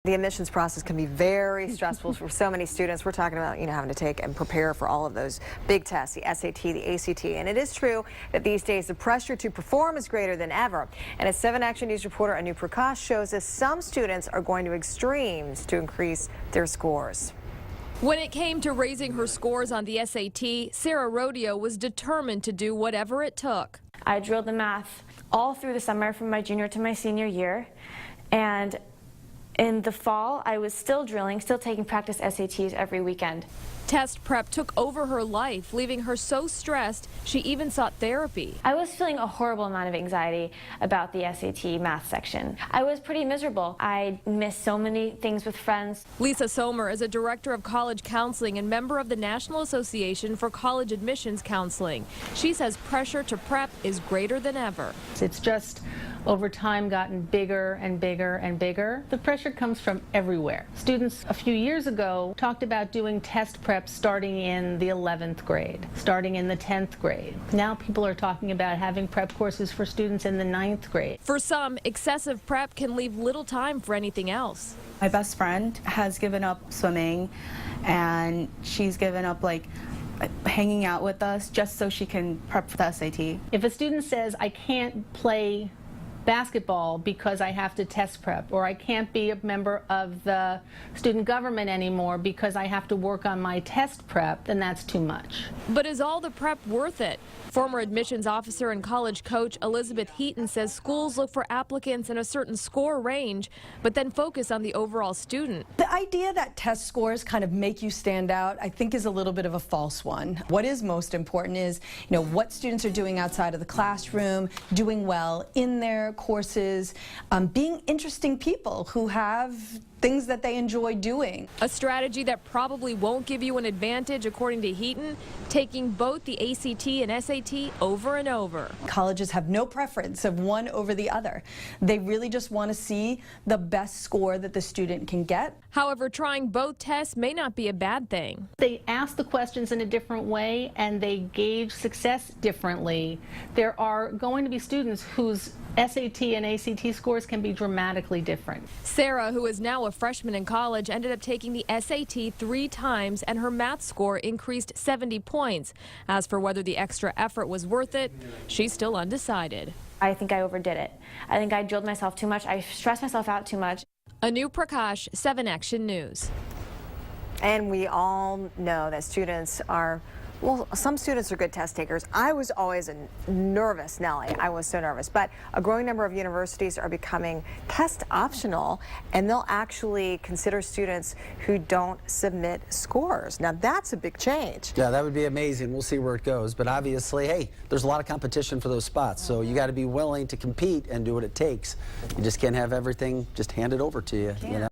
The admissions process can be very stressful for so many students. We're talking about, having to take and prepare for all of those big tests, the SAT, the ACT. And it is true that these days the pressure to perform is greater than ever. And as 7 Action News reporter Prakash shows us, some students are going to extremes to increase their scores. When it came to raising her scores on the SAT, Sarah Rodeo was determined to do whatever it took. I drilled the math all through the summer from my junior to my senior year, and in the fall, I was still drilling, still taking practice SATs every weekend. Test prep took over her life, leaving her so stressed she even sought therapy. I was feeling a horrible amount of anxiety about the SAT math section. I was pretty miserable. I missed so many things with friends. Lisa Sommer is a director of college counseling and member of the National Association for College Admissions Counseling. She says pressure to prep is greater than ever. It's just over time gotten bigger and bigger and bigger. The pressure comes from everywhere. Students a few years ago talked about doing test prep starting in the 11th grade, starting in the 10th grade. Now people are talking about having prep courses for students in the 9th grade. For some, excessive prep can leave little time for anything else. My best friend has given up swimming, and she's given up hanging out with us just so she can prep for the SAT. If a student says, I can't play basketball because I have to test prep, or I can't be a member of the student government anymore because I have to work on my test prep, then that's too much. But is all the prep worth it? Former admissions officer and college coach Elizabeth Heaton says schools look for applicants in a certain score range, but then focus on the overall student. The idea that test scores kind of make you stand out, I think, is a little bit of a false one. What is most important is, what students are doing outside of the classroom, doing well in their courses, being interesting people who have things that they enjoy doing. A strategy that probably won't give you an advantage, according to Heaton, taking both the ACT and SAT over and over. Colleges have no preference of one over the other. They really just want to see the best score that the student can get. However, trying both tests may not be a bad thing. They ask the questions in a different way and they gauge success differently. There are going to be students whose SAT and ACT scores can be dramatically different. Sarah, who is now a freshman in college, ended up taking the SAT 3 times and her math score increased 70 points. As for whether the extra effort was worth it, she's still undecided. I think I overdid it. I think I drilled myself too much. I stressed myself out too much. Prakash, 7 Action News. And we all know that students are, some students are good test takers. I was always nervous, Nellie. I was so nervous. But a growing number of universities are becoming test optional, and they'll actually consider students who don't submit scores. Now, that's a big change. Yeah, that would be amazing. We'll see where it goes. But obviously, hey, there's a lot of competition for those spots. So you got to be willing to compete and do what it takes. You just can't have everything just handed over to you, you know?